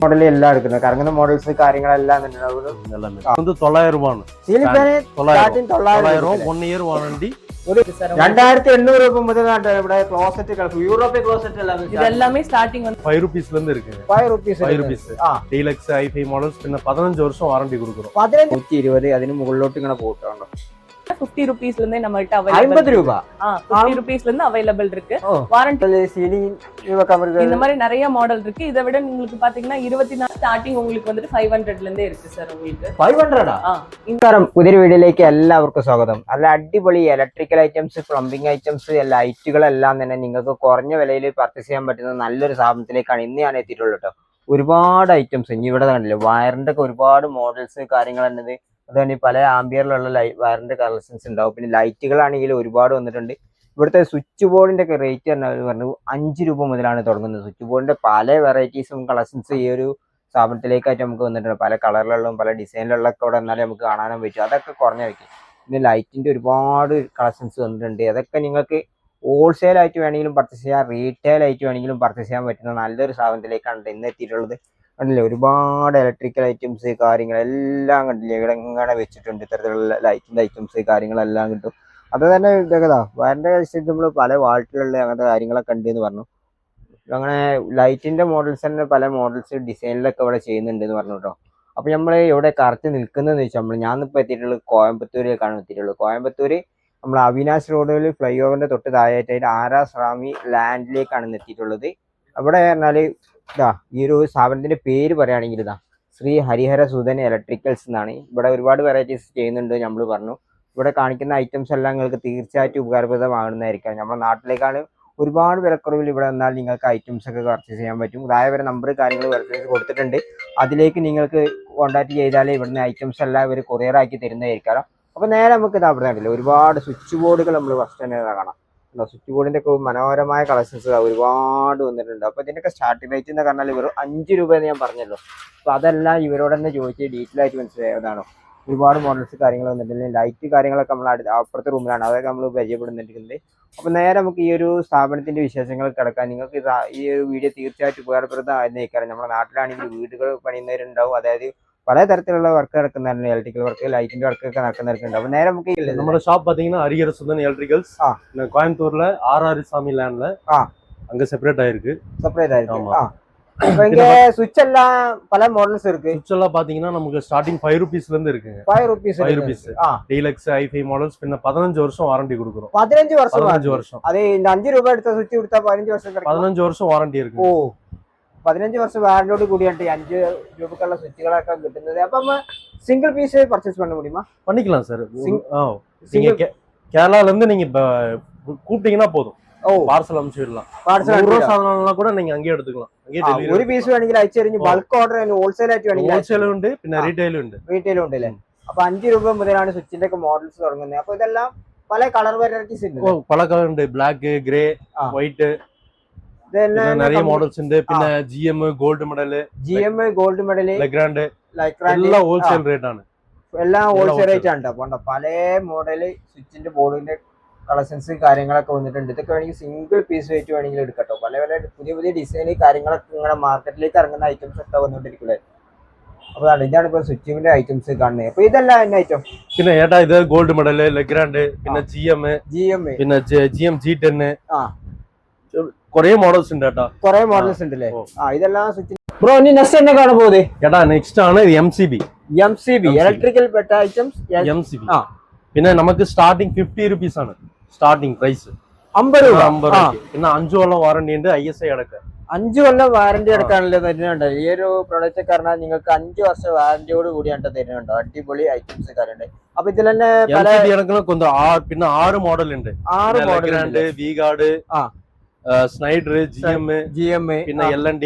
Model എല്ലാം എടുക്കുന്നത് കറങ്ങുന്ന മോഡൽസ് കാര്യങ്ങളെല്ലാം തന്നെ 900 രൂപയാണ്. 1 ഇയർ വാറണ്ടി. 2800 രൂപ മുതൽ ഇവിടെ ക്ലോസറ്റ് യൂറോപ്യൻ ക്ലോസറ്റ് ഇതെല്ലാമേ സ്റ്റാർട്ടിംഗ് 5 rupees இருக்கு. 5 rupees ഡീലക്സ് i5 മോഡൽസ് പിന്നെ 15 വർഷം വാറണ്ടി കൊടുക്കും. 120 അതിന് മുകളിലോട്ട് ഇങ്ങനെ പോയിട്ടുണ്ട്. 50 rupees நம்மகிட்ட அவைலபிள் 50 ரூபா 50 rupees அவைலபிள் இருக்கு. வாரண்டி சீலிங் இந்த மாதிரி நிறைய மாடல் இருக்கு. இதை விட உங்களுக்கு பாத்தீங்கன்னா 24 സ്റ്റാർട്ടിംഗ് உங்களுக்கு வந்துட்டு 500 ல இருந்தே இருக்கு சார். உங்களுக்கு 500 ആ പുതിയ വീഡിയോയിലേക്ക് എല്ലാവർക്കും സ്വാഗതം. നല്ല അടിപൊളി ഇലക്ട്രിക്കൽ ഐറ്റംസ്, പ്ലംബിംഗ് ഐറ്റംസ്, ലൈറ്റുകളെല്ലാം തന്നെ നിങ്ങൾക്ക് കുറഞ്ഞ വിലയിൽ പർച്ചേസ് ചെയ്യാൻ പറ്റുന്ന നല്ലൊരു സ്ഥാപനത്തിലേക്കാണ് ഇന്ന് ഞാൻ എത്തിയിട്ടുള്ളത് കേട്ടോ. ഒരുപാട് ഐറ്റംസ് ഇനി ഇവിടെ കണ്ടില്ലേ, വയറിന്റെ ഒക്കെ ഒരുപാട് മോഡൽസ് കാര്യങ്ങൾ എന്നത് അതുതന്നെ പല ആംബിയറിലുള്ള വയറിന്റെ കളക്ഷൻസ് ഉണ്ടാവും. പിന്നെ ലൈറ്റുകളാണെങ്കിൽ ഒരുപാട് വന്നിട്ടുണ്ട്. ഇവിടുത്തെ സ്വിച്ച് ബോർഡിന്റെ ഒക്കെ റേറ്റ് പറഞ്ഞു 5 രൂപ മുതലാണ് തുടങ്ങുന്നത്. സ്വിച്ച് ബോർഡിന്റെ പല വെറൈറ്റീസും കളക്ഷൻസ് ഈ ഒരു സ്ഥാപനത്തിലേക്കായിട്ട് നമുക്ക് വന്നിട്ടുണ്ട്. പല കളറിലുള്ള പല ഡിസൈനിലുള്ള ഒക്കെ ഇവിടെ വന്നാലും നമുക്ക് കാണാനും പറ്റും. അതൊക്കെ കുറഞ്ഞ വയ്ക്കും. പിന്നെ ലൈറ്റിന്റെ ഒരുപാട് കളക്ഷൻസ് വന്നിട്ടുണ്ട്. അതൊക്കെ നിങ്ങൾക്ക് ഹോൾസെയിൽ ആയിട്ട് വേണമെങ്കിലും പർച്ചേസ് ചെയ്യാം, റീറ്റെയിൽ ആയിട്ട് വേണമെങ്കിലും പർച്ചേസ് ചെയ്യാൻ പറ്റുന്ന നല്ലൊരു സ്ഥാപനത്തിലേക്കാണ് ഇന്ന് എത്തിയിട്ടുള്ളത്. കണ്ടില്ലേ, ഒരുപാട് ഇലക്ട്രിക്കൽ ഐറ്റംസ് കാര്യങ്ങളെല്ലാം കണ്ടില്ലേ ഇവിടെ ഇങ്ങനെ വെച്ചിട്ടുണ്ട്. ഇത്തരത്തിലുള്ള ലൈറ്റിന്റെ ഐറ്റംസ് കാര്യങ്ങളെല്ലാം കിട്ടും. അത് തന്നെ ഇതൊക്കെ വയറിന്റെ നമ്മൾ പല വാൾട്ടിലുള്ള അങ്ങനത്തെ കാര്യങ്ങളൊക്കെ ഉണ്ട് എന്ന് പറഞ്ഞു. അങ്ങനെ ലൈറ്റിന്റെ മോഡൽസ് തന്നെ പല മോഡൽസ് ഡിസൈനിലൊക്കെ ഇവിടെ ചെയ്യുന്നുണ്ട് എന്ന് പറഞ്ഞു കേട്ടോ. അപ്പൊ നമ്മൾ ഇവിടെ കറക്റ്റ് നിൽക്കുന്നതെന്ന് വെച്ചാൽ ഞാനിപ്പോൾ എത്തിയിട്ടുള്ളത് കോയമ്പത്തൂരിലേക്കാണ് എത്തിയിട്ടുള്ളത്. കോയമ്പത്തൂര് നമ്മൾ അവിനാശ് റോഡിൽ ഫ്ലൈ ഓവറിന്റെ തൊട്ട് താഴെയായിട്ട് ആരാസ് റാമി ലാൻഡിലേക്കാണ് എത്തിയിട്ടുള്ളത്. അവിടെ പറഞ്ഞാല് ഈ ഒരു സ്ഥാപനത്തിന്റെ പേര് പറയുകയാണെങ്കിൽ ശ്രീ ഹരിഹര സുധൻ ഇലക്ട്രിക്കൽസ് എന്നാണ്. ഇവിടെ ഒരുപാട് വെറൈറ്റീസ് ചെയ്യുന്നുണ്ട് നമ്മൾ പറഞ്ഞു. ഇവിടെ കാണിക്കുന്ന ഐറ്റംസ് എല്ലാം നിങ്ങൾക്ക് തീർച്ചയായിട്ടും ഉപകാരപ്രദമാകുന്നതായിരിക്കാം. നമ്മുടെ നാട്ടിലേക്കാണ് ഒരുപാട് വിലക്കുറവിൽ ഇവിടെ വന്നാൽ നിങ്ങൾക്ക് ഐറ്റംസ് ഒക്കെ പർച്ചേസ് ചെയ്യാൻ പറ്റും. അതായത് വരെ നമ്പർ കാര്യങ്ങൾ പർച്ചേസ് കൊടുത്തിട്ടുണ്ട്. അതിലേക്ക് നിങ്ങൾക്ക് കോൺടാക്ട് ചെയ്താലേ ഇവിടുന്ന് ഐറ്റംസ് എല്ലാം ഇവർ കൊറിയർ ആക്കി തരുന്നതായിരിക്കാം. അപ്പൊ നേരെ നമുക്ക് ഇത് അവിടെ കണ്ടില്ല, ഒരുപാട് സ്വിച്ച് ബോർഡുകൾ നമ്മൾ ഫസ്റ്റ് തന്നെ കാണാം. സ്വിച്ച് ബോർഡിന്റെ ഒക്കെ മനോഹരമായ കളക്ഷൻസ് ഒരുപാട് വന്നിട്ടുണ്ട്. അപ്പൊ ഇതിന്റെയൊക്കെ സ്റ്റാർട്ടിംഗ് റേറ്റ് എന്ന് പറഞ്ഞാൽ വെറും 5 രൂപ എന്ന് ഞാൻ പറഞ്ഞല്ലോ. അപ്പൊ അതെല്ലാം ഇവരോട് തന്നെ ചോദിച്ച് ഡീറ്റെയിൽ ആയിട്ട് മനസ്സിലായതാണോ. ഒരുപാട് മോഡൽസ് കാര്യങ്ങൾ വന്നിട്ടുണ്ട്. ലൈറ്റ് കാര്യങ്ങളൊക്കെ നമ്മൾ അപ്പുറത്തെ റൂമിലാണ്, അതൊക്കെ നമ്മൾ പരിചയപ്പെടുന്നുണ്ട്. അപ്പൊ നേരെ നമുക്ക് ഈ ഒരു സ്ഥാപനത്തിന്റെ വിശേഷങ്ങൾ കിടക്കാൻ നിങ്ങൾക്ക് ഈ ഒരു വീഡിയോ തീർച്ചയായിട്ടും ഉപകാരപ്രദമായിരിക്കും. നമ്മുടെ നാട്ടിലാണെങ്കിൽ വീടുകൾ പണിയുന്നവരുണ്ടാവും, അതായത് പല തരത്തിലുള്ള വർക്ക് നടക്കുന്നവരുണ്ട്, ഇലക്ട്രിക്കൽ വർക്ക്, ലൈറ്റിന്റെ വർക്ക് ഒക്കെ നടക്കുന്നവരുണ്ട്. അപ്പൊ നേരെ നമുക്ക് നമ്മുടെ ஷாப் பாத்தீங்கன்னா ஹரிஹர சுதன் எலக்ட்ரிக்கல்ஸ் கோயம்புத்தூர்ல ஆர்ஆர் சாமி லேண்ட்ல அங்க செப்பரேட் ஆயிருக்கு. സ്വിച്ച് എല്ലാം പല മോഡൽസ് இருக்கு. സ്വിച്ച് എല്ലാം பாத்தீங்கன்னா നമുക്ക് സ്റ്റാർട്ടിംഗ് 5 rupees ல இருந்து இருக்குங்க. 5 rupees ഡീലക്സ് i5 മോഡൽസ് പിന്നെ 15 വർഷം വാറണ്ടി കൊടുക്കും. 15 വർഷം അതെ. 5 രൂപ എടുത്ത സ്വിച്ച് കൊടുത്താൽ 15 വർഷം 15 വർഷം വാറണ്ടി ഇருக்கு. 15 വർഷം വാറന്റിയോട് കൂടിയാണ് 5 രൂപക്കുള്ള സ്വിച്ചുകളൊക്കെ കിട്ടുന്നത്. അപ്പൊ സിംഗിൾ പീസ് പർച്ചേസ് பண்ண முடியுமா? பண்ணிக்கலாம் சார். நீங்க கேரளால இருந்து நீங்க கூப்பிட்டீங்கன்னா போதும், பார்சல் அனுப்பிச்சிடலாம். பார்சல் கூட நீங்க அங்கேயே எடுத்துக்கலாம். அங்கேயே ഒരു പീസ് വേണമെങ്കിൽ അയച്ചെറിഞ്ഞ് ബൾക്ക് ഓർഡർ ഹോൾസെയിൽ ആയിട്ട് വേണമെങ്കിൽ ഹോൾസെയിലും ഉണ്ട് പിന്നെ റീറ്റെയിലും ഉണ്ട്. റീറ്റെയിലും ഉണ്ട് അല്ലേ. അപ്പൊ 5 രൂപ മുതലാണ് സ്വിച്ചിന്റെ ഒക്കെ മോഡൽസ് തുടങ്ങുന്നത്. അപ്പൊ ഇതെല്ലാം പല കളർ വെറൈറ്റീസ് ഉണ്ട്. പല കളർ ഉണ്ട്, ബ്ലാക്ക്, ഗ്രേ, വൈറ്റ്, நிறைய மாடல்ஸ் ഉണ്ട്. പിന്നെ GM ഗോൾഡ് മെഡൽ, ലെഗ്രാൻഡ് എല്ലാം ഹോൾസെയിൽ റേറ്റ് ആണ്. എല്ലാം ഹോൾസെയിൽ റേറ്റ് ആണ്. അപ്പൊ പല മോഡല് സ്വിച്ചിന്റെ ബോർഡിന്റെ കളക്ഷൻസ് കാര്യങ്ങളൊക്കെ വന്നിട്ടുണ്ട്. ഇതൊക്കെ വേണമെങ്കിൽ സിംഗിൾ പീസ് വെയിറ്റ് വേണമെങ്കിൽ എടുക്കട്ടോ. പല പല പുതിയ പുതിയ ഡിസൈൻ കാര്യങ്ങളൊക്കെ ഇങ്ങനെ മാർക്കറ്റിലേക്ക് ഇറങ്ങുന്ന ഐറ്റംസ് ഒക്കെ വന്നുകൊണ്ടിരിക്കുന്നത്. അപ്പൊ ഇതാണ് ഇപ്പൊ സ്വിച്ചിന്റെ ഐറ്റംസ് കാണുന്നത്. അപ്പൊ ഇതെല്ലാം എന്നെ ഐറ്റം പിന്നെ ഏട്ടാ ഇത് ഗോൾഡ് മെഡൽ, ലെഗ്രാൻഡ്, പിന്നെ GM പിന്നെ GM G10 കൊറേ മോഡൽസ് ഉണ്ട് കേട്ടോ. കൊറേ മോഡൽസ് ഉണ്ടല്ലേ. ഇതെല്ലാം സ്വിച്ച്. ബ്രോ ഇനി നെക്സ്റ്റ് എന്നെ കാണാൻ പോകുന്നത് ഏട്ടാ നെക്സ്റ്റ് ആണ് MCB electrical betta items MCB. പിന്നെ നമുക്ക് സ്റ്റാർട്ടിംഗ് 50 rupees ആണ് സ്റ്റാർട്ടിംഗ് പ്രൈസ്. 50 രൂപ. പിന്നെ 5 കൊല്ലം വാറണ്ടി ഉണ്ട്, ISI അടക്കം. 5 കൊല്ലം വാറണ്ടി അടക്കാണല്ലോ തരുന്നുണ്ട്. ഈ ഒരു പ്രൊഡക്റ്റ് കാരണം നിങ്ങൾക്ക് 5 വർഷം വാറന്റിയോട് കൂടിയാണ് തരുന്നുണ്ടോ. അടിപൊളി ഐറ്റംസ് കാര്യമുണ്ട്. അപ്പൊ ഇതിൽ തന്നെ പിന്നെ 6 മോഡൽ ഉണ്ട്. 6 മോഡൽ, V-Guard, സ്നൈഡർ, GM പിന്നെ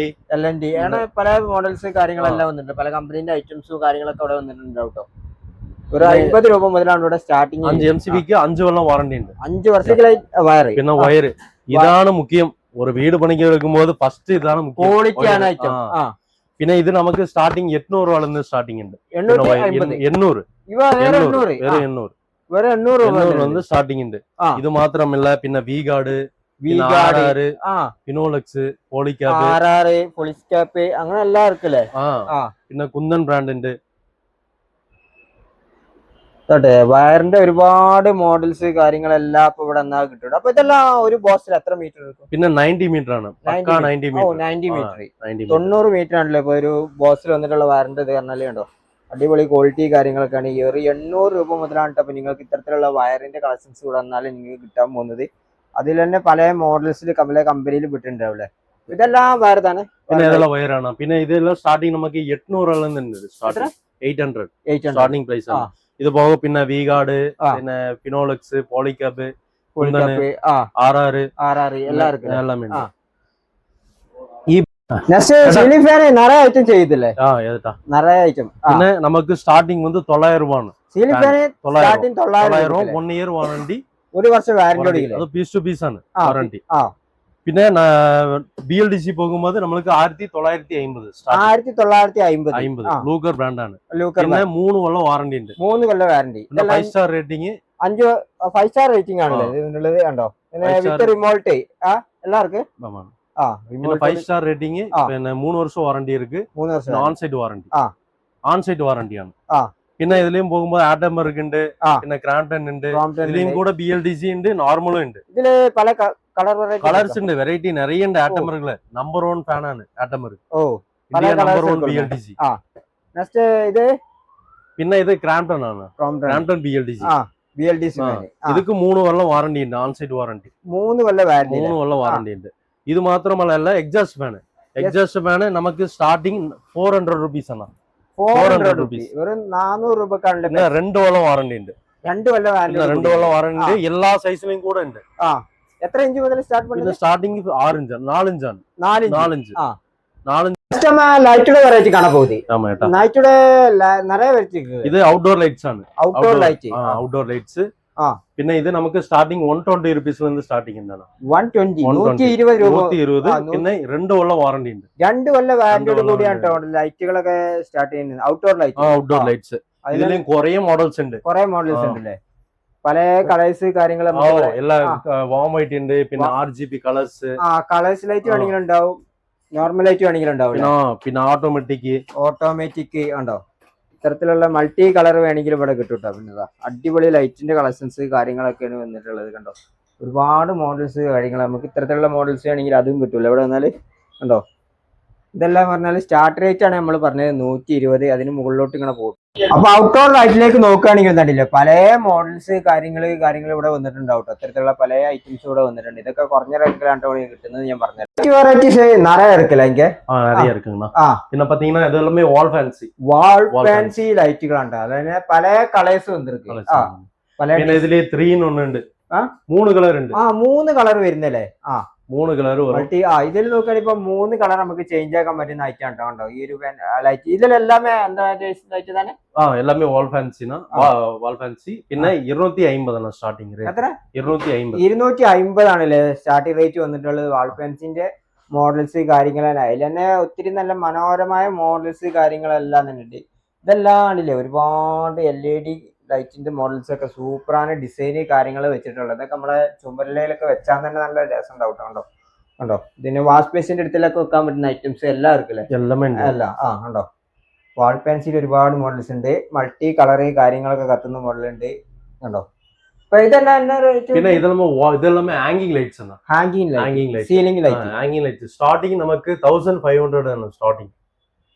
LND ആണ്. പല മോഡൽസ് കാര്യങ്ങളെല്ലാം വന്നിട്ടുണ്ട്. പല കമ്പനീന്റെ ഐറ്റംസും കാര്യങ്ങളൊക്കെ അവിടെ വന്നിട്ടുണ്ട് കേട്ടോ. ഒരു 50 രൂപ മുതലാണ് ഇവിടെ സ്റ്റാർട്ടിങ്. MCBക്ക് 5 കൊല്ലം വാറണ്ടി ഉണ്ട്. 5 വർഷത്തിലായി വയർ. പിന്നെ വയർ ഇതാണ് മുഖ്യം. ഒരു വീട് പണിക്ക് എടുക്കുമ്പോൾ ഫസ്റ്റ് ഇതാണ് മുഖ്യം, ക്വാളിറ്റി ആണ് ഐറ്റം. പിന്നെ ഇത് നമുക്ക് സ്റ്റാർട്ടിങ് 800 രൂപ സ്റ്റാർട്ടിംഗ് ഉണ്ട്. 800 സ്റ്റാർട്ടിംഗ് ഉണ്ട്. ഇത് മാത്രമല്ല പിന്നെ V-Guard, V-Guard, Finolex, Polycab, RR, പോളിസ്കാപ്പ് അങ്ങനെ എല്ലാം ഇരിക്കല്ലേ? പിന്നെ കുന്ദൻ ബ്രാൻഡ് ഉണ്ട്. വയറിന്റെ ഒരുപാട് മോഡൽസ് കാര്യങ്ങളെല്ലാം ഇപ്പൊ ഇവിടെ എന്നാ കിട്ടും. അപ്പൊ ഇതെല്ലാം ഒരു ബോക്സിൽ എത്ര മീറ്റർ എടുക്കും? പിന്നെ 90 മീറ്റർ ആണ്. 90 മീറ്റർ 90 മീറ്റർ ആണല്ലോ ഇപ്പൊ ഒരു ബോക്സിൽ വന്നിട്ടുള്ള വയറിന്റെ ഇത് പറഞ്ഞാലേ ഉണ്ടോ. അടിപൊളി ക്വാളിറ്റി കാര്യങ്ങളൊക്കെയാണ്. ഈ ഒരു 800 രൂപ മുതലാണ് കേട്ടോ നിങ്ങൾക്ക് ഇത്തരത്തിലുള്ള വയറിന്റെ കളക്ഷൻസ് ഇവിടെ വന്നാലും നിങ്ങൾക്ക് കിട്ടാൻ പോകുന്നത്. അതിൽ തന്നെ പല മോഡൽസിൽ കമ്പനിയിൽ വിട്ടിട്ടുണ്ടാവില്ലേ? ഇതെല്ലാം വയർ തന്നെ. പിന്നെ ഇതെല്ലാം വയറാണ്. പിന്നെ ഇതെല്ലാം സ്റ്റാർട്ടിങ് നമുക്ക് 800 സ്റ്റാർട്ടിംഗ് പ്രൈസ് ആണ്. ഇത് പോക പിന്നെ V-Guard, പിന്നെ ഫിനോലെക്സ്, പോളിക്യാബ്, RR എല്ലാം ഇருக்கு. എല്ലാமே ഉണ്ട്. സീലിംഗ് ഫാൻ നിറയെ ഐറ്റം ചെയ്തില്ലേ? നിറയെ ഐറ്റം. പിന്നെ നമുക്ക് സ്റ്റാർട്ടിംഗ് வந்து 900 രൂപയാണ്. Ceiling fan starting 900, 1 year warranty, 1 വർഷം വാറണ്ടി. അത് പീസ് ടു പീസ് ആണ് വാറണ്ടി. പിന്നെ BLDC പോകുമ്പോൾ നമുക്ക് 1950 1950 ലൂക്കർ ബ്രാൻഡ് ആണ്. പിന്നെ 3 കൊല്ലം വാറണ്ടി ഉണ്ട്. 3 കൊല്ലം warranty. 5 star rating, 5 star rating ആണല്ലേ ഇതിനുള്ളത് കണ്ടോ? പിന്നെ വിത്ത് റിമോട്ട് എല്ലാവർക്കും. പിന്നെ 5 സ്റ്റാർ റേറ്റിംഗ്, പിന്നെ 3 വർഷം വാറണ്ടി ഇருக்கு. 3 വർഷം ഓൺസൈറ്റ് വാറണ്ടി. ഓൺസൈറ്റ് വാറണ്ടിയാണ്. പിന്നെ ഇതിലും പോകുമ്പോൾ ആറ്റംബർഗ് ഉണ്ട്, പിന്നെ ക്രാംപ്ടൺ ഉണ്ട്. ഇതിലും കൂടെ BLDC ഉണ്ട്, നോർമലും ഉണ്ട്. ഇതില് പല കളേഴ്സ് ഉണ്ട്, വെറൈറ്റി நிறைய ഉണ്ട്. ആറ്റംബർഗില് നമ്പർ 1 ഫാൻ ആണ് ആറ്റംബർഗ്. Number 1 BLDC. നെക്സ്റ്റ് ഇത് പിന്നെ ഇത് ക്രാംപ്ടൺ ആണ്. ക്രാംപ്ടൺ BLDC. ഇതിക്ക് 3 കൊല്ലം വാറണ്ടി ഉണ്ട്, ഓൺസൈറ്റ് വാറണ്ടി. 3 കൊല്ലം വാറണ്ടി ഉണ്ട്. ഇത് മാത്രമല്ല എക്സാസ്റ്റ് ഫാന് നമുക്ക് സ്റ്റാർട്ടിംഗ് 400 റുപ്പീസ് ആണ്. 400 റുപ്പീസ്. വെറും 400 രൂപക്കാണ്. 2 കൊല്ലം വാറണ്ടി ഉണ്ട്. 2 കൊല്ലം വാറണ്ടി എല്ലാ സൈസിലും കൂടെ ഉണ്ട്. എത്ര ഇഞ്ച് മുതൽ സ്റ്റാർട്ട് ചെയ്യുന്നത്? സ്റ്റാർട്ടിംഗ് 6 ഇഞ്ച്, 4 ഇഞ്ചാണ്. 4 ഇഞ്ച്. ലൈറ്റുടെ വെറൈറ്റി കാണാൻ പോകുന്നത്. ലൈറ്റുടെ നിറയെ വെറൈറ്റി. ഇത് ഔട്ട്ഡോർ ലൈറ്റ്സ് ആണ്. Outdoor lights. പിന്നെ ഇത് നമുക്ക് സ്റ്റാർട്ടിംഗ് 120 റുപ്പീസിൽ നിന്ന് സ്റ്റാർട്ടിംഗ് എന്താണ്? 120 രൂപ. പിന്നെ 2 കൊല്ലം വാറണ്ടി ഉണ്ട്. 2 കൊല്ലം വാറന്റിയോട് കൂടിയാണ് ലൈറ്റുകളൊക്കെ സ്റ്റാർട്ട് ചെയ്യുന്നത്. Outdoor lights. ഇതിലും കുറെ മോഡൽസ് ഉണ്ട്. ഉണ്ടല്ലേ? പല കളേഴ്സ് കാര്യങ്ങൾ എല്ലാം വാം വൈറ്റ് ഉണ്ട്. പിന്നെ RGB കളേഴ്സ് ലൈറ്റ് വേണമെങ്കിലും ഉണ്ടാവും, നോർമൽ ലൈറ്റ് വേണമെങ്കിലും ഉണ്ടാവും. പിന്നെ ഓട്ടോമാറ്റിക് ഉണ്ടോ? ഇത്തരത്തിലുള്ള മൾട്ടി കളർ വേണമെങ്കിലും ഇവിടെ കിട്ടും കേട്ടോ. പിന്നെ അടിപൊളി ലൈറ്റിന്റെ കളക്ഷൻസ് കാര്യങ്ങളൊക്കെയാണ് വന്നിട്ടുള്ളത് കണ്ടോ. ഒരുപാട് മോഡൽസ് കാര്യങ്ങൾ നമുക്ക് ഇത്തരത്തിലുള്ള മോഡൽസ് വേണമെങ്കിൽ അതും കിട്ടൂല ഇവിടെ വന്നാൽ കണ്ടോ. ഇതെല്ലാം പറഞ്ഞാൽ സ്റ്റാർട്ട് റേറ്റ് ആണ് നമ്മൾ പറഞ്ഞത് 120. അതിന് മുകളിലോട്ട് ഇങ്ങനെ പോകും. അപ്പൊ ഔട്ട്ഡോർ ലൈറ്റിലേക്ക് നോക്കുകയാണെങ്കിൽ എന്താണ്ടില്ല പല മോഡൽസ് കാര്യങ്ങൾ ഇവിടെ വന്നിട്ടുണ്ടാവും. അത്തരത്തിലുള്ള പല ഐറ്റംസ് ഇവിടെ വന്നിട്ടുണ്ട്. ഇതൊക്കെ കുറഞ്ഞ റേറ്റിലാണ് കിട്ടുന്നത് ഞാൻ പറഞ്ഞത്. വെറൈറ്റീസ് നിറയെ ഇറക്കില്ല എനിക്ക്. പിന്നെ പാത്തീங்கன்னா ഇത് எல்லாமே വാൾ ഫാൻസി ലൈറ്റുകളാണ്. അതായത് പല കളേഴ്സ് വന്നിരിക്കും. പിന്നെ ഇതില് 3 in 1 ഉണ്ട്. 3 കളർ ഉണ്ട്. 3 കളർ വരുന്നല്ലേ? 3 കളർ ഇതിൽ നോക്കുകയാണെങ്കിൽ ഇപ്പൊ 3 കളർ നമുക്ക് ചേഞ്ച് ആക്കാൻ പറ്റുന്ന ഐറ്റം ഉണ്ടോ ഈ ഒരു ലൈറ്റ്? ഇതിലെല്ലാമേ എന്താ ലൈറ്റ് തന്നെ? എല്ലാമേ വാൾ ഫാൻസി. പിന്നെ 250 ആണ് സ്റ്റാർട്ടിംഗ് റേറ്റ്. എത്ര? 250 ആണല്ലേ സ്റ്റാർട്ടിംഗ് റേറ്റ് വന്നിട്ടുള്ളത്. വാൾ ഫാൻസിന്റെ മോഡൽസ് കാര്യങ്ങളെല്ലാം അതിൽ തന്നെ ഒത്തിരി നല്ല മനോഹരമായ മോഡൽസ് കാര്യങ്ങളെല്ലാം തന്നെ ഉണ്ട്. ഇതെല്ലാം ആണില്ലേ ഒരുപാട് LED ലൈറ്റിന്റെ മോഡൽസ് ഒക്കെ സൂപ്പറാണ് ഡിസൈന് കാര്യങ്ങൾ വെച്ചിട്ടുള്ളത്. ഇതൊക്കെ നമ്മളെ ചുമരിലൊക്കെ വെച്ചാൽ തന്നെ നല്ല രസം ഉണ്ടാവും കണ്ടോ. ഇതിന് വാഷ് ബേസിന്റെ അടുത്തിലൊക്കെ വെക്കാൻ പറ്റുന്ന ഐറ്റംസ് എല്ലാം ഇരിക്കില്ലേ? കണ്ടോ. വാൾ പെൻസിൽ ഒരുപാട് മോഡൽസ് ഉണ്ട്. മൾട്ടി കളറ് കാര്യങ്ങളൊക്കെ കത്തുന്ന മോഡലുണ്ട് കണ്ടോ. അപ്പൊ പിന്നെ ഇതെല്ലാം ഹാങ്ങിങ് ലൈറ്റ്സ് ആണ്. സീലിംഗ് ലൈറ്റ് സ്റ്റാർട്ടിംഗ് നമുക്ക് 1500 ആണ്. സ്റ്റാർട്ടിംഗ്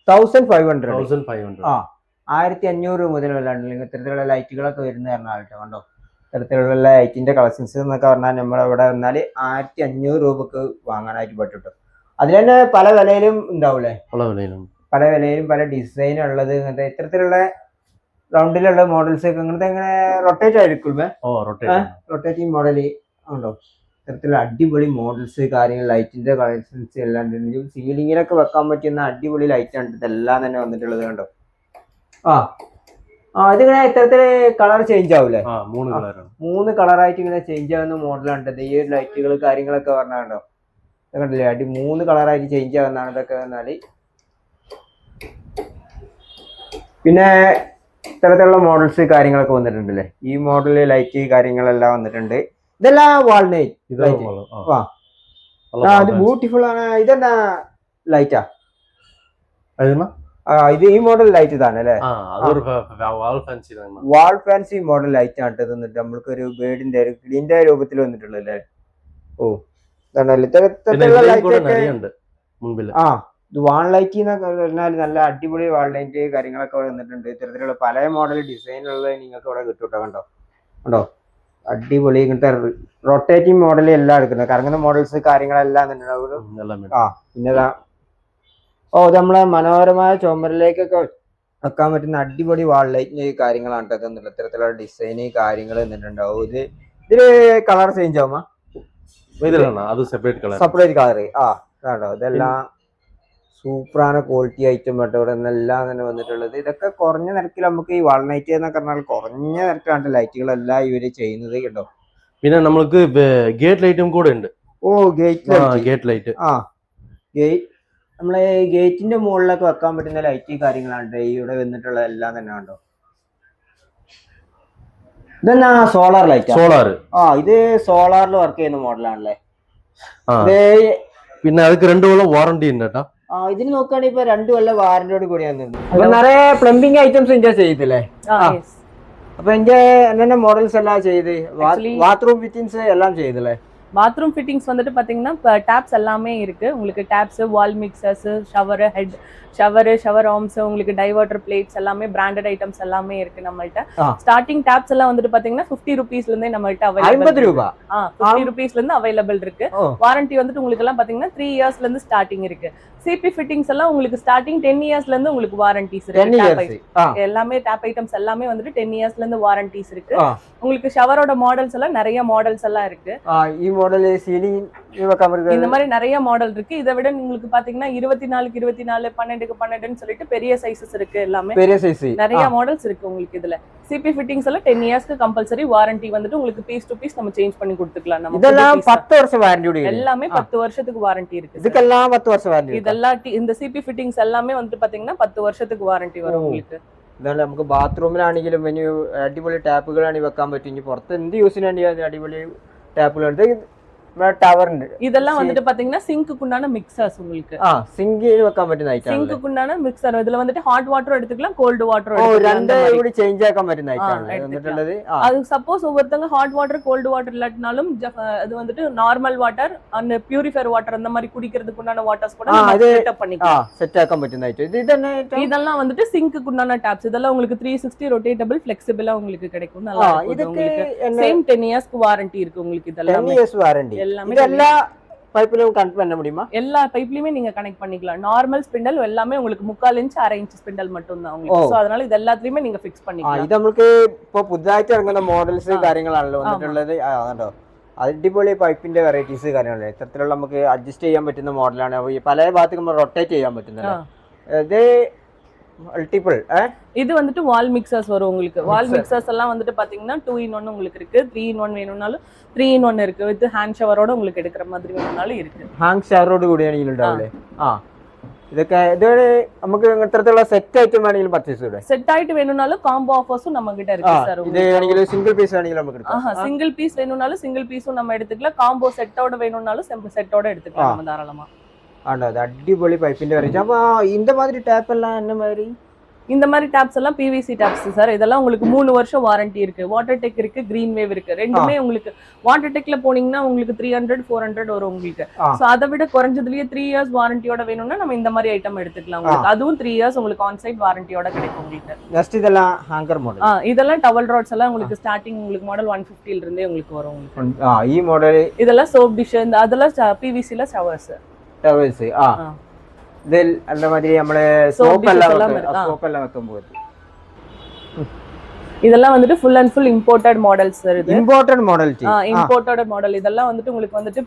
1500. 1500 മുതലുള്ള ഇത്തരത്തിലുള്ള ലൈറ്റുകളൊക്കെ വരുന്ന കേട്ടോ കണ്ടോ. ഇത്തരത്തിലുള്ള ലൈറ്റിന്റെ കളക്ഷൻസ് എന്നൊക്കെ പറഞ്ഞാൽ നമ്മളിവിടെ വന്നാൽ 1500 രൂപക്ക് വാങ്ങാനായിട്ട് പറ്റും. അതിൽ തന്നെ പല വിലയിലും ഉണ്ടാവൂലേ? പല വിലയിലും പല ഡിസൈൻ ഉള്ളത്. ഇങ്ങനത്തെ ഇത്തരത്തിലുള്ള റൗണ്ടിലുള്ള മോഡൽസ് ഒക്കെ ഇങ്ങനത്തെ എങ്ങനെ റൊട്ടേറ്റ് ആയിരിക്കും? റൊട്ടേറ്റിംഗ് മോഡല് ഉണ്ടോ? ഇത്തരത്തിലുള്ള അടിപൊളി മോഡൽസ് കാര്യങ്ങൾ ലൈറ്റിന്റെ കളക്ഷൻസ് എല്ലാം സീലിങ്ങിലൊക്കെ വെക്കാൻ പറ്റുന്ന അടിപൊളി ലൈറ്റാണ് ഇതെല്ലാം തന്നെ വന്നിട്ടുള്ളത് കണ്ടോ. ഇതിങ്ങനെ ഇത്തരത്തില് കളർ ചേഞ്ച് ആവൂലേ? 3 കളറായിട്ട് ഇങ്ങനെ ചേഞ്ച് ആവുന്ന മോഡലാണ് ഈ ഒരു ലൈറ്റുകൾ കാര്യങ്ങളൊക്കെ പറഞ്ഞാണ്ടോ. കണ്ടില്ലേ 3 കളറായിട്ട് ചേഞ്ച് ആവുന്നതാണ് ഇതൊക്കെ പറഞ്ഞാല്. പിന്നെ ഇത്തരത്തിലുള്ള മോഡൽസ് കാര്യങ്ങളൊക്കെ വന്നിട്ടുണ്ടല്ലേ. ഈ മോഡല് ലൈറ്റ് കാര്യങ്ങളെല്ലാം വന്നിട്ടുണ്ട്. ഇതെല്ലാം വാൾനൈറ്റ് ഇതെല്ലാം അത് ബ്യൂട്ടിഫുൾ ആണ്. ഇതെന്നാ ലൈറ്റാ? அதுனா ഇത് ഈ മോഡൽ ലൈറ്റ് ഇതാണ് അല്ലേ? അതൊരു വാൾ ഫാൻസി വാൾ ഫാൻസി മോഡൽ ലൈറ്റ് ആണ് ഇത്. എന്നിട്ട് നമ്മൾക്ക് ഒരു ബേർഡിന്റെ ഒരു കിളിന്റെ രൂപത്തിൽ വന്നിട്ടുള്ളത് അല്ലേ? ഓ ഇത് വാൾ ലൈറ്റ് എന്നൊക്കെ പറഞ്ഞാൽ നല്ല അടിപൊളി വാൾ ലൈറ്റ് കാര്യങ്ങളൊക്കെ ഇവിടെ വന്നിട്ടുണ്ട്. ഇത്തരത്തിലുള്ള പല മോഡൽ ഡിസൈനുള്ള നിങ്ങൾക്ക് ഇവിടെ കിട്ടും കേട്ടോ. കണ്ടോ അടിപൊളി ഇങ്ങനത്തെ റൊട്ടേറ്റിംഗ് മോഡൽ എല്ലാം എടുക്കുന്നത്, കറങ്ങുന്ന മോഡൽസ് കാര്യങ്ങളെല്ലാം പിന്നെതാ ഇത് നമ്മളെ മനോഹരമായ ചുമരിലേക്കൊക്കെ വെക്കാൻ പറ്റുന്ന അടിപൊളി വാൾ ലൈറ്റ് കാര്യങ്ങളാണ് കേട്ടോ. ഇത്തരത്തിലുള്ള ഡിസൈന് കാര്യങ്ങൾ എന്നിട്ടുണ്ടാവും. ഇതില് കളർ ചേഞ്ച് ആവുമ്പോ സെപ്പറേറ്റ് കളർ കേട്ടോ. ഇതെല്ലാം സൂപ്പറാണ് ക്വാളിറ്റി ഐറ്റം കേട്ടോ. ഇവിടെ നിന്നെല്ലാം തന്നെ വന്നിട്ടുള്ളത്. ഇതൊക്കെ കുറഞ്ഞ നിരക്കിൽ നമുക്ക് ഈ വാൾ ലൈറ്റ് എന്നൊക്കെ പറഞ്ഞാൽ കുറഞ്ഞ നിരക്കിലാണ് ലൈറ്റുകളെല്ലാം ഇവര് ചെയ്യുന്നത് കേട്ടോ. പിന്നെ നമുക്ക് ഗേറ്റ് ലൈറ്റും കൂടെ ഉണ്ട്. ഗേറ്റ് ലൈറ്റ് നമ്മളെ ഗേറ്റിന്റെ മുകളിലൊക്കെ വെക്കാൻ പറ്റുന്ന ലൈറ്റ് കാര്യങ്ങളാണ് ഇവിടെ വന്നിട്ടുള്ള എല്ലാം തന്നെ കണ്ടോ. ഇതെന്നാ സോളാർ ലൈറ്റ്? ഇത് സോളാറിൽ വർക്ക് ചെയ്യുന്ന മോഡലാണല്ലേ? പിന്നെ അതൊക്കെ 2 കൊല്ലം വാറണ്ടി ഉണ്ട് കേട്ടോ. ഇതിന് നോക്കുകയാണെങ്കിൽ ഇപ്പൊ 2 കൊല്ലം വാറന്റിയോട് കൂടിയാണ്. നിറയെ പ്ലംബിംഗ് ഐറ്റംസ് ഇൻജോ ചെയ്തില്ലേ? അപ്പൊ എന്റെ മോഡൽസ് എല്ലാം ചെയ്ത് ബാത്റൂം ഫിറ്റിംഗ്സ് എല്ലാം ചെയ്തല്ലേ? பாத்ரூம் ஃபிட்டிங்ஸ் வந்துட்டு பாத்தீங்கன்னா டேப்ஸ் எல்லாமே இருக்கு உங்களுக்கு. Taps, wall mixers, shower head, shower arms, உங்களுக்கு டைவர்டர் பிளேட்ஸ் எல்லாமே பிராண்டட் ஐட்டம்ஸ் எல்லாமே இருக்கு நம்மள்ட்ட. ஸ்டார்டிங் டேப்ஸ் எல்லாம் வந்துட்டு பாத்தீங்கன்னா 50 ரூபீஸ்ல இருந்தே நம்மள்ட்ட அவைலபிள். 50 ரூபாய் 50 ரூபீஸ்ல இருந்து அவைலபிள் இருக்கு. வாரண்டி வந்துட்டு உங்களுக்கு எல்லாம் பாத்தீங்கன்னா 3 இயர்ஸ்ல இருந்து ஸ்டார்டிங் இருக்கு. சிபி ஃபிட்டிங்ஸ் எல்லாம் உங்களுக்கு ஸ்டார்டிங் 10 இயர்ஸ்ல இருந்து உங்களுக்கு வாரண்டிஸ் இருக்கு. எல்லாமே டேப் ஐட்டம்ஸ் எல்லாமே வந்துட்டு 10 இயர்ஸ்ல இருந்து வாரண்டிஸ் இருக்கு. உங்களுக்கு ஷவரோட மாடல்ஸ் எல்லாம் நிறைய மாடல்ஸ் எல்லாம் இருக்கு. மாடல் சீலிங் இந்த மாதிரி நிறைய மாடல் இருக்கு. இதை விட உங்களுக்கு பாத்தீங்கன்னா 24க்கு 24, 12க்கு 12ன்னு சொல்லிட்டு பெரிய சைஸஸ் இருக்கு. எல்லாமே பெரிய சைஸ் நிறைய மாடல்ஸ் இருக்கு உங்களுக்கு. இதுல சிபி ஃபிட்டிங்ஸ் எல்லாம் 10 இயர்ஸ்க்கு கம்பல்சரி வாரண்டி வந்துட்டு உங்களுக்கு பீஸ் டு பீஸ் நம்ம சேஞ்ச் பண்ணி கொடுத்துக்கலாம். நம்ம இதெல்லாம் 10 வருஷம் வாரண்டி எல்லாமே 10 வருஷத்துக்கு வாரண்டி இருக்கு. இதுக்கெல்லாம் 10 வருஷம் வாரண்டி. இதெல்லாம் இந்த சிபி ஃபிட்டிங்ஸ் எல்லாமே வந்துட்டு பாத்தீங்கன்னா 10 வருஷத்துக்கு வாரண்டி வரும் உங்களுக்கு. ഇതാണ് നമുക്ക് ബാത്റൂമിലാണെങ്കിലും ഇനി അടിപൊളി ടാപ്പുകളാണ് വെക്കാൻ പറ്റും. ഇനി പുറത്ത് എന്ത് യൂസിനാണ് അടിപൊളി ടാപ്പുകളുണ്ട്. ടവർ ഉണ്ട്. இதெல்லாம் வந்துட்டு பாத்தீங்கன்னா சிங்க்குக்குண்டான மிக்சர்ஸ் உங்களுக்கு. സിങ്കിൽ വെക്കാൻ പറ്റുന്ന ഐറ്റം. സിങ്ക്കുണ്ടാன മിക്സർ. ഇതിൽ வந்துட்டு ஹாட் வாட்டர் எடுத்துக்கலாம், கோல்ட் வாட்டர் எடுத்துக்கலாம். രണ്ട് കൂടി ചേഞ്ച് ആക്കാൻ പറ്റുന്ന ഐറ്റം ആണ് വന്നിട്ടുള്ളത്. அது சப்போஸ் ஒவ்வொருத்தங்க ஹாட் வாட்டர் கோல்ட் வாட்டர் இல்லாட்டினாலும் அது வந்துட்டு நார்மல் வாட்டர் அந்த பியூரிஃபையர் வாட்டர் அந்த மாதிரி குடிக்கிறதுக்குண்டான வாட்டர்ஸ் கூட செட் அப் பண்ணிக்கலாம். செட் ஆക്കാൻ പറ്റുന്ന ഐറ്റം. இதெல்லாம் வந்துட்டு சிங்க்குக்குண்டான டாப்ஸ். இதெல்லாம் உங்களுக்கு 360 ரொட்டேட்டபிள் ஃபிளெக்சிபிளா உங்களுக்கு கிடைக்கும். நல்லா இருக்கும். உங்களுக்கு சேம் 10 இயர்ஸ்க்கு வாரண்டி இருக்கு உங்களுக்கு. இதெல்லாம் 10 இயர்ஸ் வாரண்டி. எல்லா பைப்லயும் கனெக்ட் பண்ண முடியுமா? எல்லா பைப்லயுமே நீங்க கனெக்ட் பண்ணிக்கலாம். நார்மல் ஸ்பிண்டல் எல்லாமே உங்களுக்கு 3/4 இன்ச் 1/2 இன்ச் ஸ்பிண்டல் மட்டும் தான் உங்களுக்கு. சோ அதனால ഇത് എല്ലാത്തിലയുമേ நீங்க ഫിക്സ് பண்ணிக்கலாம். ഇത് നമുക്ക് ഇപ്പോ പുതുതായിട്ട് ഇറങ്ങുന്ന മോഡൽസ് കാര്യങ്ങളാണല്ലോ വന്നിട്ടുള്ളത്. കണ്ടോ അടിപൊളി പൈപ്പിന്റെ വെറൈറ്റീസ് കാര്യങ്ങളല്ലേ. ഇത്തരത്തിലുള്ള നമുക്ക് അഡ്ജസ്റ്റ് ചെയ്യാൻ പറ്റുന്ന മോഡലാണ്. പല ഭാഗത്തേക്ക് നമ്മൾ റൊട്ടേറ്റ് ചെയ്യാൻ പറ്റുന്നത്. ഇത് மல்டிபிள் இது வந்துட்டு வால் மிக்சர்ஸ் வரும் உங்களுக்கு. வால் மிக்சர்ஸ் எல்லாம் வந்துட்டு பாத்தீங்கன்னா 2 in 1 உங்களுக்கு இருக்கு. 3 in 1 வேணும்னாலும் 3 in 1 இருக்கு. வித் ஹேண்ட் ஷவரோட உங்களுக்கு எடுக்கிற மாதிரி வேணும்னாலும் இருக்கு. ഹാങ് ഷവറോട് കൂടിയാണെങ്കിൽ ഉണ്ടാവില്ലേ? ഇതൊക്കെ ഇതോടെ നമുക്ക് ഇത്തരത്തിലുള്ള സെറ്റ് ആയിട്ട് വേണമെങ്കിലും പർച്ചേസ് ചെയ്യാം. സെറ്റ് ആയിട്ട് വേணும்னாலும் காம்போ ஆஃபர்ஸும் நம்ம கிட்ட இருக்கு சார். இது ஆണെങ്കിൽ സിംഗിൾ പീസ് ആണെങ്കിൽ നമുക്ക് എടുക്കാം. சிங்கிள் பீஸ் வேணும்னாலும் சிங்கிள் பீஸும் நம்ம எடுத்துக்கலாம். காம்போ செட்டோட வேணும்னாலும் செட்டோட எடுத்துக்கலாம் நம்ம தாராளமா. ஆனா அது அடிபொலி பைப்பிന്റെ வெரைட்டி. அப்ப இந்த மாதிரி டேப் எல்லாம் என்ன மாதிரி? இந்த மாதிரி டாப்ஸ் எல்லாம் பிவிசி டாப்ஸ் சார். இதெல்லாம் உங்களுக்கு 3 வருஷம் வாரண்டி இருக்கு. வாட்டர் டெக் இருக்கு, கிரீன் வேவ் இருக்கு. ரெண்டுமே உங்களுக்கு வாட்டர் டெக்ல போனீங்கன்னா உங்களுக்கு 300 400 வரும் உங்களுக்கு. சோ அதை விட குறைஞ்சதுலயே 3 இயர்ஸ் வாரண்டியோட வேணும்னா நம்ம இந்த மாதிரி ஐட்டம் எடுத்துக்கலாம் உங்களுக்கு. அதுவும் 3 இயர்ஸ் உங்களுக்கு ஆன் சைட் வாரண்டியோட கிடைக்கும் உங்களுக்கு. நெக்ஸ்ட் இதெல்லாம் ஹேங்கர் மாடல். இதெல்லாம் டவல் ராட்ஸ் எல்லாம் உங்களுக்கு ஸ்டார்டிங் உங்களுக்கு மாடல் 150 ல இருந்தே உங்களுக்கு வரும் உங்களுக்கு. ഈ മോഡൽ இதெல்லாம் சோப் டிஷ் அதெல்லாம் பிவிசி ல ஷவர்ஸ். ഇതിൽ അല്ല മാതിരി നമ്മളെ സോപ്പെല്ലാം വെക്കുമ്പോൾ இதெல்லாம் வந்துட்டு full and full imported models sir. இது இம்போர்ட்டட் மாடல். Imported model. இதெல்லாம் வந்துட்டு உங்களுக்கு வந்துட்டு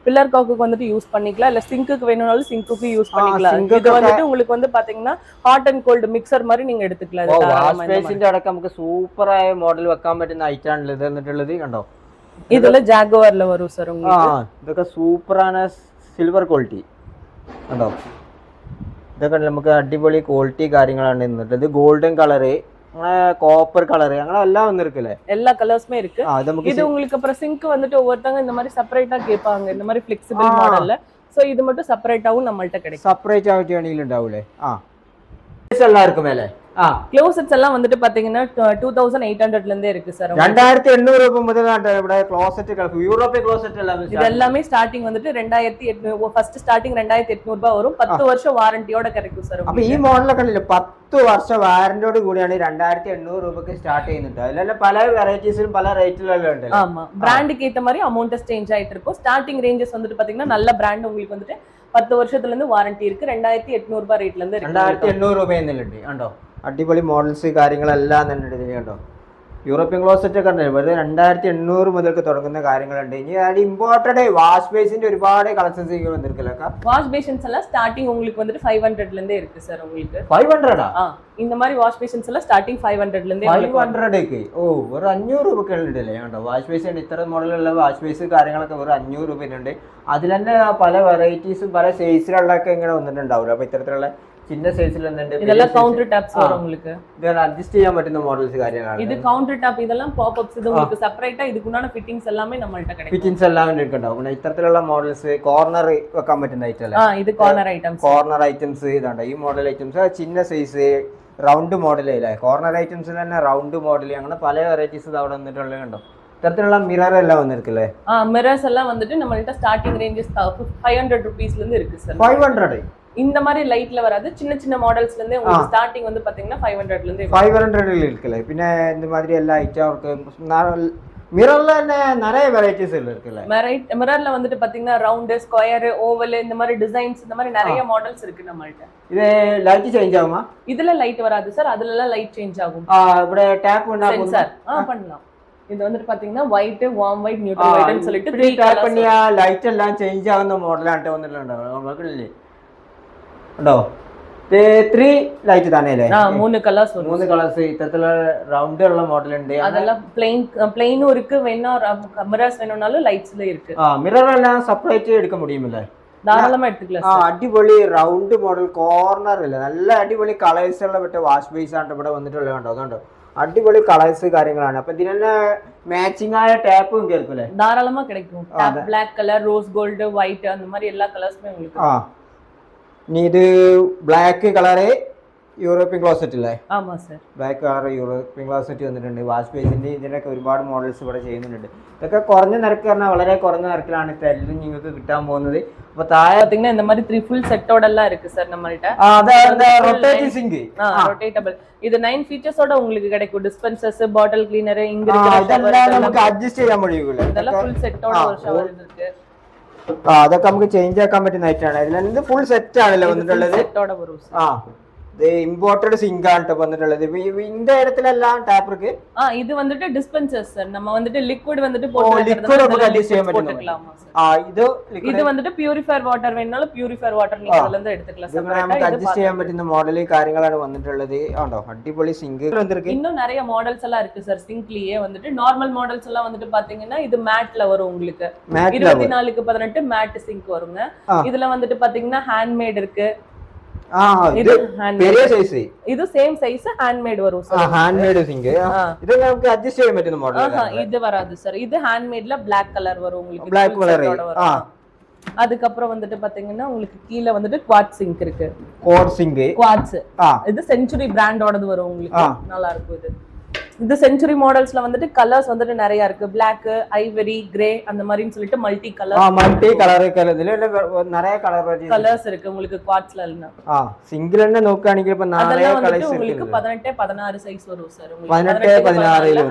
பில்லர் காக்குக்கு வந்துட்டு யூஸ் பண்ணிக்கலாம். இல்ல சிங்க்குக்கு வேணும்னாலும் சிங்க்குக்கு யூஸ் பண்ணிக்கலாம். இது வந்துட்டு உங்களுக்கு வந்து பாத்தீங்கன்னா ஹாட் அண்ட் கோல்ட் மிக்சர் மாதிரி நீங்க എടുத்துக்கலாம். വാഷ് അടക്കം നമുക്ക് സൂപ്പറായ മോഡൽ വെക്കാൻ പറ്റുന്ന ഐറ്റം ആണ് ഇത് എന്നിട്ടുള്ളത്. കണ്ടോ ഇതില് ജാഗ്വാറിൽ വരും സാർ உங்களுக்கு. ഇതൊക്കെ സൂപ്പറാണ്. സിൽവർ ക്വാളിറ്റി കണ്ടോ. ഇതൊക്കെ നമുക്ക് അടിപൊളി ക്വാളിറ്റി കാര്യങ്ങളാണ്. എന്നിട്ട് ഇത് ഗോൾഡൻ കളറ് கோப்பர் கலர் அங்கே எல்லாம் வந்துருக்குல்ல எல்லா கலர்ஸுமே இருக்கு. இது உங்களுக்கு அப்புறம் சிங்க் வந்துட்டு ஒவ்வொருத்தவங்க இந்த மாதிரி செப்பரேட்டா கேட்பாங்க, இந்த மாதிரி ஃபிளெக்சிபிள் மாடல்ல. சோ இது மட்டும் செப்பரேட்டாவும் நம்மள்ட்ட கிடைக்கும். செப்பரேட் ஆகிட்டு வேணியில் ഉണ്ടാവൂലേ எல்லாம் இருக்கு மேலே க்ளோசெட்ஸ் எல்லாம் வந்துட்டு பாத்தீங்கன்னா 2800ல இருந்தே இருக்கு சார். 2800 രൂപ മുതലാണ് ഇവിടെ ക്ലോസറ്റ് യൂറോപ്യൻ ക്ലോസറ്റ് എല്ലാം இது எல்லாமே ஸ்டார்டிங் வந்துட்டு 2800 ஃபர்ஸ்ட் ஸ்டார்டிங் 2800 ரூபாய் வரும். 10 வருஷம் வாரண்டியோட கிடைக்கும் சார். അപ്പൊ ഈ മോഡലൊക്കെ ഉണ്ടല്ലോ 10 വർഷം വാറന്റിയോട് കൂടിയാണ് 2800 രൂപക്ക് സ്റ്റാർട്ട് ചെയ്യുന്നുണ്ട്. അതിലെല്ലാം പല വെറൈറ്റീസിലും പല റേറ്റിലെല്ലാം ഉണ്ട്. ஆமா, பிராண்டுக்கு ஏத்த மாதிரி அமௌண்ட் சேஞ்ச் ஆயிட்டு இருக்கும். ஸ்டார்டிங் ரேஞ்சஸ் வந்துட்டு பாத்தீங்கன்னா நல்ல பிராண்ட் உங்களுக்கு வந்துட்டு 10 வருஷத்துல இருந்து வாரண்டி இருக்கு. 2800 ரூபாய் ரேட்ல இருந்து 2800 രൂപ എന്നുണ്ട് കണ്ടോ. അടിപൊളി മോഡൽസ് കാര്യങ്ങളെല്ലാം തന്നെ ഉണ്ട് ഇതിന് കണ്ടോ. യൂറോപ്യൻ ക്ലോസറ്റ് ഒക്കെ ഉണ്ടല്ലോ വെറുതെ 2800 മുതൽക്ക് തുടങ്ങുന്ന കാര്യങ്ങളുണ്ട്. ഇനി അത് ഇമ്പോർട്ടഡ് വാഷ് ബേസിന്റെ ഒരുപാട് കളക്ഷൻസ് വന്നിരിക്കല്ലോ. வாஷ் பேஷன்ஸ் எல்லாம் ஸ்டார்டிங் உங்களுக்கு வந்துட்டு 500ல இருந்தே இருக்கு சார். உங்களுக்கு 500 இந்த மாதிரி வாஷ் பேஷன்ஸ் எல்லாம் ஸ்டார்டிங் 500ல இருந்தே 500ക്ക് ഒരു 500 രൂപയ്ക്ക് ഉണ്ടല്ലേ കണ്ടോ. വാഷ് ബേസിന്റെ ഇത്ര മോഡലുള്ള വാഷ് ബേസ് കാര്യങ്ങളൊക്കെ ഒരു 500 രൂപയുണ്ട്. അതിൽ തന്നെ പല വെറൈറ്റീസും പല സൈസിലുള്ളതൊക്കെ ഇങ്ങനെ വന്നിട്ടുണ്ടാവില്ല. അപ്പൊ ഇത്തരത്തിലുള്ള ചിന്ന സൈസിൽ இதெல்லாம் கவுண்டர் டாப்ஸ் வரும் உங்களுக்கு. இதெல்லாம் அட்ஜஸ்ட் ചെയ്യാൻ പറ്റുന്ന മോഡൽസ് കാര്യങ്ങളാണ്. இது கவுண்டர் டாப், இதெல்லாம் பாப்அப்ஸ். இது உங்களுக்கு செப்பரേറ്റா இதுக்குண்டான ഫിറ്റിംഗ്സ് എല്ലാമേ നമ്മൾட்ட கிடைக்கும். ഫിറ്റിംഗ്സ് എല്ലാം ഉണ്ടാവും. പിന്നെ ഇത്തരത്തിലുള്ള മോഡൽസ് കോർണർ വെക്കാൻ പറ്റുന്ന ഐറ്റം അല്ലേ. ഇത് കോർണർ ഐറ്റംസ്. കോർണർ ഐറ്റംസ് ഇതാണ്ട് ഈ മോഡൽ ഐറ്റംസ് ചിന്ന സൈസ് റൗണ്ട് മോഡൽ അല്ലേ. കോർണർ ഐറ്റംസിൽ തന്നെ റൗണ്ട് മോഡൽ അങ്ങനെ പല വെറൈറ്റീസ് അവിടെ വന്നിട്ടുള്ളത് കണ്ടോ. ഇത്തരത്തിലുള്ള മിറർ എല്ലാം വന്നിരിക്കല്ലേ. மிரர்ஸ் எல்லாம் வந்துட்டு நம்மள்ட்ட ஸ்டார்டிங் ரேஞ்சஸ் 500 ரூபீஸ்ல இருந்து இருக்கு சார். 500 இந்த மாதிரி லைட்ல வராது. சின்ன சின்ன மாடல்ஸ்ல இருந்தே உங்களுக்கு ஸ்டார்டிங் வந்து பாத்தீங்கன்னா 500ல இருந்து 500 இருக்குல்ல. പിന്നെ இந்த மாதிரி எல்லா ஐட்டம் இருக்கு. மிரர்ல என்ன நிறைய வெரைட்டிஸ் இருக்குல்ல. மிரர்ல வந்துட்டு பாத்தீங்கன்னா ரவுண்ட், ஸ்கொயர், ஓவல் இந்த மாதிரி டிசைன்ஸ் இந்த மாதிரி நிறைய மாடல்ஸ் இருக்கு நம்மள்ட்ட. இது லைட் சேஞ்ச் ஆகுமா? இதுல லைட் வராது சார். அதுல எல்லாம் லைட் சேஞ்ச் ஆகும். இப்படி டேப் பண்ணா சார் பண்ணலாம். இது வந்துட்டு பாத்தீங்கன்னா ஒயிட், வார்ம் ஒயிட், நியூட்ரல் ஒயிட்னு சொல்லிட்டு 3 டேப் பண்ணியா லைட் எல்லாம் சேஞ்ச் ஆகுന്ന മോഡലാണ് വന്നിട്ടുണ്ടാവും. നമുക്കില്ലേ ഉണ്ടോ. 3 ലൈറ്റ് തന്നെ അല്ലേ. 3 കളേഴ്സ് വരും. 3 കളേഴ്സ് ഇത്തരത്തിലുള്ള റൗണ്ട് ഉള്ള മോഡൽ ഉണ്ട്. அதெல்லாம் പ്ലെയിനും இருக்கு. வேணா மிரர்ஸ் வேணும்னாலும் லைட்ஸ்ல இருக்கு. മിറർ എല്ലാം സെപ്പറേറ്റ് എടുക്കാൻ முடியுமில்ல. தாராளமா எடுத்துக்கலாம். അടിപൊളി റൗണ്ട് മോഡൽ കോർണർ ഇല്ല. നല്ല അടിപൊളി കളേഴ്സ് ഉള്ള മറ്റേ വാഷ് ബേസ് ആണ് ഇവിടെ വന്നിട്ടുള്ളത് കണ്ടോ. അതുകൊണ്ടോ അടിപൊളി കളേഴ്സ് കാര്യങ്ങളാണ്. അപ്പൊ ഇതിനെ മാച്ചിങ് ആയ ടാപ്പും കേൾക്കൂലേ. தாராளமா கிடைக்கும். Top black colour, rose gold, white அந்த மாதிரி எல்லா கலர்ஸுமே உங்களுக்கு. ഇനി ഇത് ബ്ലാക്ക് കളറ് യൂറോപ്യൻ ക്ലോസറ്റ് അല്ലേ. ആമാ sir. Black colour European closet വന്നിട്ടുണ്ട്. വാഷ് ബേസിന്റെ ഇതിനൊക്കെ ഒരുപാട് മോഡൽസ് ഇവിടെ ചെയ്യുന്നുണ്ട്. ഇതൊക്കെ കുറഞ്ഞ നിരക്ക് പറഞ്ഞാൽ വളരെ കുറഞ്ഞ നിരക്കിലാണ് എല്ലാം നിങ്ങൾക്ക് കിട്ടാൻ പോകുന്നത്. അപ്പൊ താഴെ பாத்தீங்கன்னா இந்த மாதிரி 3 ஃபுல் செட்டோட எல்லாம் இருக்கு சார் நம்மள்ட்ட. Rotating sink rotatable. இது 9 ஃபீச்சர்ஸோட உங்களுக்கு கிடைக்கும். டிஸ்பென்சர்ஸ், பாட்டில் கிளீனர், இங்க ഇതെല്ലാം നമുക്ക് അഡ്ജസ്റ്റ് ചെയ്യാൻ കഴിയൂല. இதெல்லாம் ஃபுல் செட்டோட ஒரு ஷவர் இருக்கு. അതൊക്കെ നമുക്ക് ചേഞ്ച് ആക്കാൻ പറ്റുന്ന ഐറ്റാണ്. ഇതിൽ ഫുൾ സെറ്റ് ആണല്ലോ വന്നിട്ടുള്ളത്. സെറ്റോടെ വരും. ഇത് ഇമ്പോർട്ടഡ് സിങ്ക് ആണ് വന്നിട്ടുള്ളത്. இந்த இடத்துலலாம் ടാപ്പ് இருக்கு. இது வந்துட்டு டிஸ்பென்சர்ஸ் சார். நம்ம வந்துட்டு லிக்விட் வந்துட்டு லிக்விட் നമുക്ക് അഡ്ജസ്റ്റ് ചെയ്യാൻ പറ്റും. இது வந்துட்டு പ്യൂരിഫയർ വാട്ടർ വേണമെന്നാലും പ്യൂരിഫയർ വാട്ടർ நீங்க അതിൽ നിന്ന് എടുத்துக்கலாம். നമുക്ക് അഡ്ജസ്റ്റ് ചെയ്യാൻ പറ്റുന്ന മോഡൽ കാര്യങ്ങളാണ് വന്നിട്ടുള്ളത്. ആണോ അടിപൊളി സിങ്ക് വന്നിருக்கு. இன்னும் நிறைய மாடல்ஸ் எல்லாம் இருக்கு சார். சிங்க்லயே வந்துட்டு நார்மல் மாடல்ஸ் எல்லாம் வந்துட்டு பாத்தீங்கன்னா இது மேட்ல வரும் உங்களுக்கு. 24க்கு 18 மேட் சிங்க் வருங்க. இதுல வந்துட்டு பாத்தீங்கன்னா ஹேண்ட்மேட் இருக்கு. இது பெரிய சைஸ். இது சேம் சைஸ் ஹேண்ட்மேட் வரும் சார். Handmade sink. இது നമുക്ക് അഡ്ജസ്റ്റ് ചെയ്യാൻ പറ്റുന്ന മോഡൽ. இது வராது சார். இது ஹேண்ட்மேட்ல Black கலர் வரும் உங்களுக்கு. Black colour. அதுக்கு அப்புறம் வந்துட்டு பாத்தீங்கன்னா உங்களுக்கு கீழ வந்துட்டு குவாட்ஸ் சிங்க் இருக்கு. Core sink. குவாட்ஸ். இது செஞ்சுரி பிராண்டோடது வரும் உங்களுக்கு. நல்லா இருக்கும் இது. இது செஞ்சுரி மாடல்ஸ்ல வந்துட்டு கலர்ஸ் வந்துட்டு நிறைய இருக்கு. Black, ஐவரி, கிரே அந்த மாதிரின்னு சொல்லிட்டு மல்டி கலர். மல்டி கலர் இதுல நிறைய கலர்ஸ் இருக்கு உங்களுக்கு குவாட்ஸ்ல இல்லனா. സിംഗിൾ തന്നെ നോക്കുകയാണെങ്കിൽ ഇപ്പോ நிறைய കളേഴ്സ് உங்களுக்கு 18 16 സൈസ് വരും സർ. 18 16 ല്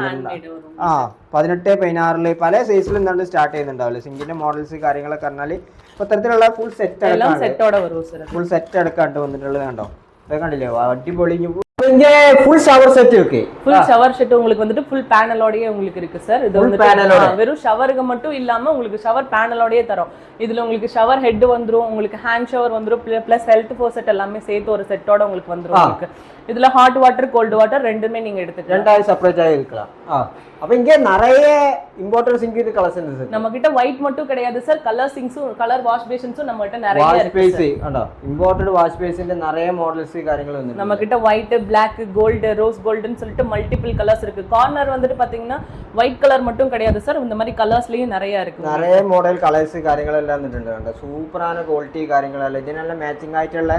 18 16 ല് പല സൈസിലും എന്താണ് സ്റ്റാർട്ട് ചെയ്യുന്നുണ്ടാവില്ല. സിംഗിന്റെ മോഡൽസ് കാര്യങ്ങളൊക്കെ പറഞ്ഞാൽ ഇപ്പോ തരത്തിലുള്ള ഫുൾ സെറ്റ് എല്ലാം സെറ്റോടെ വരും സർ. ഫുൾ സെറ്റ് അടക്കാണ്ട് വന്നിട്ടുള്ളത് കണ്ടോ. ഇത് കണ്ടില്ലേ അടിപൊളി. இங்க ஃபுல் ஷவர் செட் இருக்கு. ஃபுல் ஷவர் செட் உங்களுக்கு வந்துட்டு ஃபுல் பேனலோடயே உங்களுக்கு இருக்கு சார். இது வந்து வெறும் ஷவருக்கு மட்டும் இல்லாம உங்களுக்கு ஷவர் பேனலோடயே தரோம். இதுல உங்களுக்கு ஷவர் ஹெட் வந்துரும், உங்களுக்கு ஹேண்ட் ஷவர் வந்துரும், பிளஸ் ஹெல்த் ஃபோசெட் எல்லாமே சேர்த்து ஒரு செட்டோட உங்களுக்கு வந்துரும் உங்களுக்கு. இதுல ஹாட் வாட்டர், கோல்ட் வாட்டர் ரெண்டுமே நீங்க எடுத்துக்கலாம். ரெண்டாவது செப்பரேட்டா இருக்கலாம். அப்ப இங்க நிறைய இம்போர்ட்டட் சிங்க் கலர்ஸ் இருக்கு நம்ம கிட்ட ஒயிட் மட்டும் கிடையாது சார், கலர் சிங்க்ஸும் கலர் வாஷ் பேஷன்ஸும் நம்ம கிட்ட நிறைய வாஷ் இருக்கு பேஸ் ஆண்டா இம்போர்ட்டட் வாஷ் பேஸிന്റെ நிறைய மாடல்ஸ் കാര്യങ്ങൾ வந்து நம்ம கிட்ட ஒயிட், Black, கோல்டு, ரோஸ் கோல்டுன்னு சொல்லிட்டு மல்டிபிள் கலர்ஸ் இருக்கு. கார்னர் வந்துட்டு பாத்தீங்கன்னா ஒயிட் கலர் மட்டும் கிடையாது சார், இந்த மாதிரி கலர்ஸ்லயும் நிறைய இருக்கு. நிறைய மாடல் கலர்ஸ் കാര്യങ്ങളെല്ലാം വന്നിട്ടുണ്ട് കണ്ടോ. സൂപ്പറാണ് ക്വാളിറ്റി കാര്യങ്ങളെല്ലാം. ഇതിനെല്ലാം മാച്ചിങ് ആയിട്ടുള്ള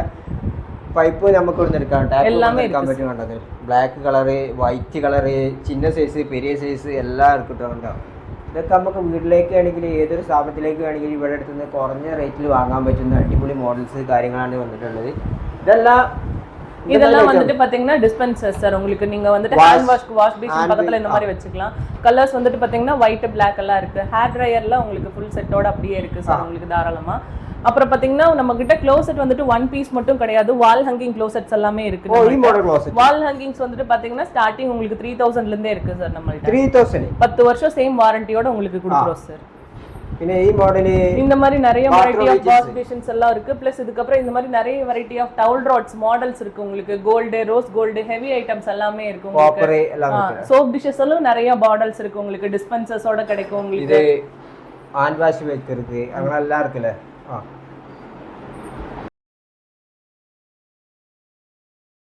പൈപ്പ് നമുക്ക് ഇവിടെ എടുക്കാം. எல்லாமே എടുക്കാൻ പറ്റും കണ്ടത്. ബ്ലാക്ക് കളറ്, വൈറ്റ് കളറ്, ചിന്ന സൈസ്, പെരിയ സൈസ് എല്ലാം എടുക്കട്ടോ കണ്ടോ. ഇതൊക്കെ നമുക്ക് വീട്ടിലേക്ക് ആണെങ്കിൽ ഏതൊരു സ്ഥാപനത്തിലേക്ക് വേണമെങ്കിൽ ഇവിടെ എടുത്തുനിന്ന് കുറഞ്ഞ റേറ്റിൽ വാങ്ങാൻ പറ്റുന്ന അടിപൊളി മോഡൽസ് കാര്യങ്ങളാണ് വന്നിട്ടുള്ളത്. இதெல்லாம் வந்துட்டு பாத்தீங்கன்னா டிஸ்பென்சர் சார். உங்களுக்கு நீங்க வந்துட்டு ஹேண்ட் வாஷ்க்கு வாஷ் பேசின் பக்கத்துல இந்த மாதிரி வச்சுக்கலாம். கலர்ஸ் வந்துட்டு பாத்தீங்கன்னா ஒயிட், Black எல்லாம் இருக்கு. ஹேர் ட்ரையர்ல உங்களுக்கு ஃபுல் செட்டோட அப்படியே இருக்கு சார் உங்களுக்கு தாராளமா. அப்புறம் பாத்தீங்கன்னா நம்ம கிட்ட க்ளோசெட் வந்துட்டு ஒன் பீஸ் மட்டும் கிடையாது, வால் ஹங்கிங் க்ளோசெட்ஸ் எல்லாமே இருக்கு. வால் ஹங்கிங்ஸ் வந்துட்டு பாத்தீங்கன்னா ஸ்டார்டிங் உங்களுக்கு 3000 ல இருந்தே இருக்கு சார் நம்மள்ட்ட. 3000 10 வருஷம் சேம் வாரண்டியோட உங்களுக்கு கொடுக்குறோம் சார். പിന്നെ ഈ മോഡല് இந்த மாதிரி நிறைய வெரைட்டி ஆஃப் வாஷ் பேஷன்ஸ் எல்லாம் இருக்கு. பிளஸ் இதுக்கு அப்புறம் இந்த மாதிரி நிறைய variety of towel rods models இருக்கு உங்களுக்கு. Gold, rose gold, heavy items எல்லாமே இருக்கு உங்களுக்கு. சோப் டிஷஸ் எல்லாம் நிறைய மாடல்ஸ் இருக்கு உங்களுக்கு. டிஸ்பென்சர்ஸோட கிடைக்கும் உங்களுக்கு. இது ஹேண்ட் வாஷ் வைக்கிறது அதெல்லாம் இருக்குல்ல.